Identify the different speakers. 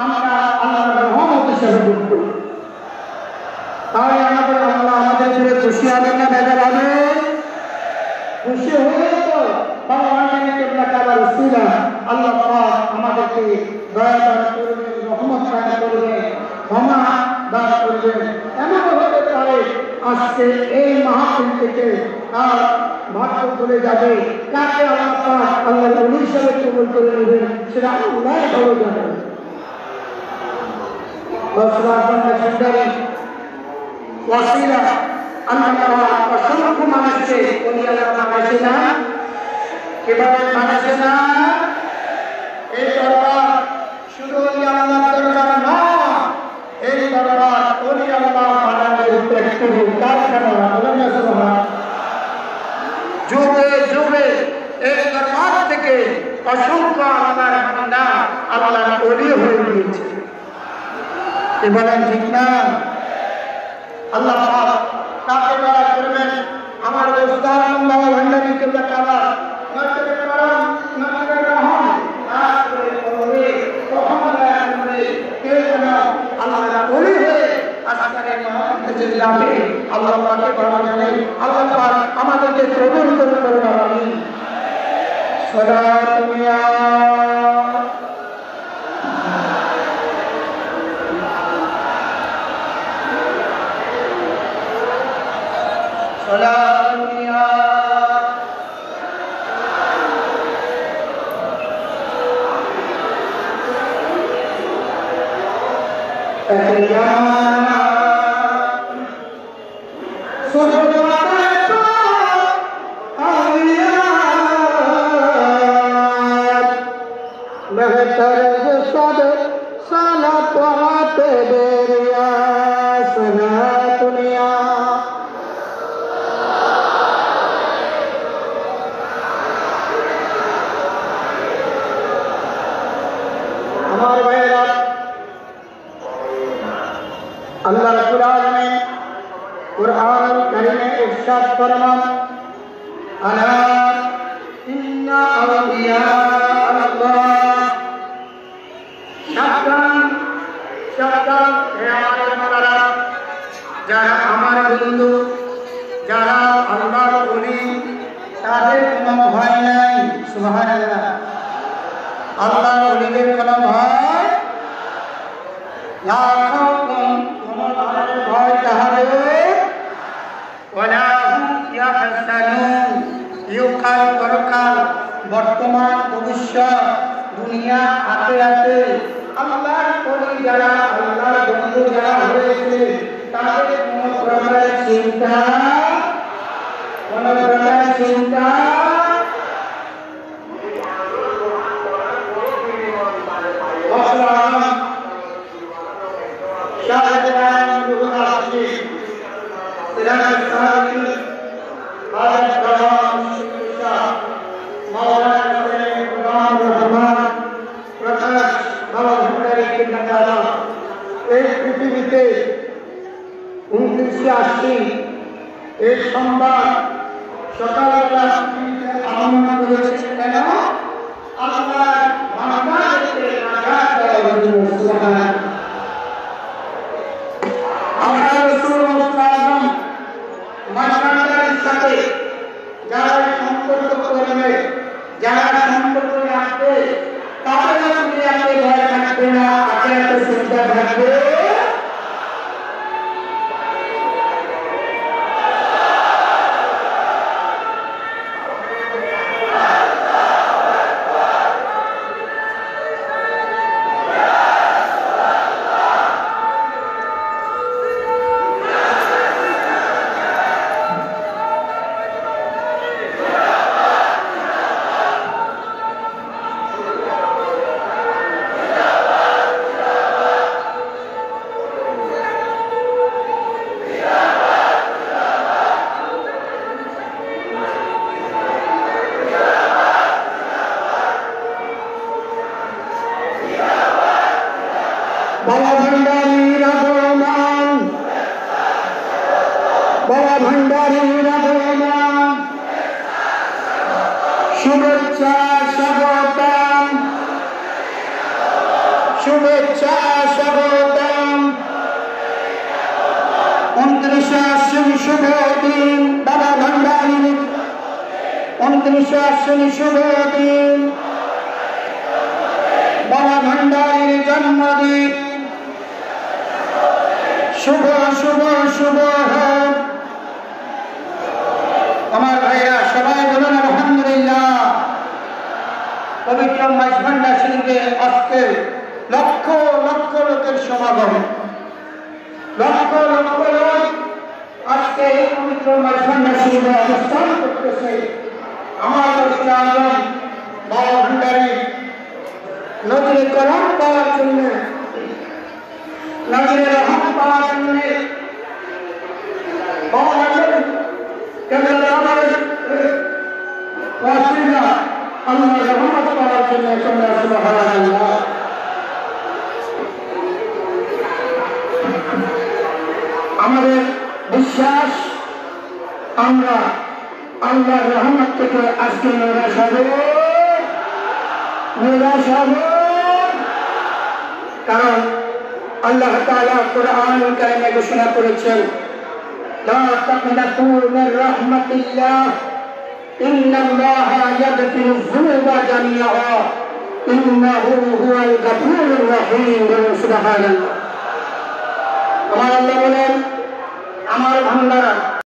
Speaker 1: আমরা আল্লাহর রহমত হিসেবে বুঝব। তাই আমাদের আল্লাহ আমাদের উপরে খুশি হবেন না বেজার হবে? খুশি হয়ে তো ভগবানের কেবলা কাবার উসিলা আল্লাহ পাক আমাদেরকে দয়া দান করবেন, রহমত দান করবেন, ক্ষমা দান করবেন। এমন হতে পারে আজকে এই মাহফিল থেকে আর ভাগ্য চলে যাবে, কাকে আল্লাহ পাক আল্লাহর ওলি হিসেবে কবুল করে নেবেন সেটা আল্লাহ ভালো জানেন। ওয়াসিলা আল্লাহ অসংখ্য মানুষকে ওলি আল্লাহ বানাইছে না, কিভাবে বানাইছে না? এই দরবার শুধু ওলি আল্লাহর দরবার না, এই দরবার ওলি আল্লাহ বানানোর একটি কারখানা। যুগে যুগে এই দরবার থেকে অসংখ্য আল্লাহর বান্দা আল্লাহর ওলি হয়ে গিয়েছে। বলেন ঠিক না? আল্লাহ পাক কাকে দয়া করবেন? আমার উস্তাদ বাবা ভান্ডারী কেবলা কাবা নজরে করম নজরে রহম তারপরে বলবে কখন দয়া করবে কে যেন আল্লাহর ওলি হয়ে আজকের মাহফিলে যাবে আল্লাহ পাকে ভালো জানে। আল্লাহ পাক আমাদেরকে কবুল করুন। আমিন। সালাতু ইয়া আল্লাহ রাব্বুল আলামিন কুরআনুল কারীমে ইরশাদ ফরমান, আলা ইন্না আউলিয়া আল্লাহ, সাবধান সাবধান হে আমার মারা, যারা আমার বন্ধু, যারা আল্লাহর ওলি, তাদের কোনো ভয় নাই। সুবহানাল্লাহ। আল্লাহর ওলিদের কোনো ভয় না, ভয় তাহাদের ওয়ালা হুম ইয়াহজানুন, ইহকাল পরকাল বর্তমান ভবিষ্যৎ দুনিয়া আখিরাতে আল্লাহর ওলি যারা আল্লাহর বন্ধু যারা হয়েছে তাদের কোনো প্রকার চিন্তা এই পৃথিবীতে 29শে আশ্বিন এই সোমবার সকালবেলা আগমন করেছে। কেন? আল্লাহ বান্দাদেরকে নাজাত দেওয়ার জন্য। সুবহানাল্লাহ। আমরা রাসূল মুস্তাফা মাশাআল্লাহর সাথে যারা সম্পর্ক করবে, যারা সম্পর্ক রাখবে, তাদের দুনিয়াতে ভয় থাকবে না, আখিরাতে চিন্তা থাকবে। শুভেচ্ছা স্বাগতম শুভেচ্ছা স্বাগতম। 29 আশ্বিন শুভ দিন বাবা ভান্ডারীর, 29 আশ্বিন শুভ দিন বাবা ভান্ডারীর জন্মদিন। শুভ শুভ শুভ হোক। আমার ভাইরা সবাই বলুন আলহামদুলিল্লাহ। পবিত্র মাস ভান্ডার শরীফে আজকে লক্ষ লক্ষ লোকের সমাগম, লক্ষ লক্ষ লোক আজকে এই পবিত্র মাস ভান্ডার শরীফে অবস্থান করতেছে। আমার রসুল আজম বাবা ভান্ডারী নজরে করম পাওয়ার জন্য, নজরে রহম পাওয়ার জন্য বাবা ভান্ডারী কেবল আমাদের ওয়াসিলা আল্লাহর রহমত পাওয়ার জন্য সুবহানাল্লাহ। আমাদের বিশ্বাস আমরা আল্লাহর রহমত থেকে আজকে নিরাশ হব, কারণ আল্লাহ তাআলা কুরআন কারিমে ঘোষণা করেছেন, লা তাকনাতু মির রাহমাতিল্লাহ ইন্নাল্লাহা ইয়াগফিরুয যুনুবা জামিআ ইন্নাহু হুয়াল গফুরুর রহিম। সুবহানাল্লাহ। আমার আল্লাহ বলেন, আমার ভান্ডার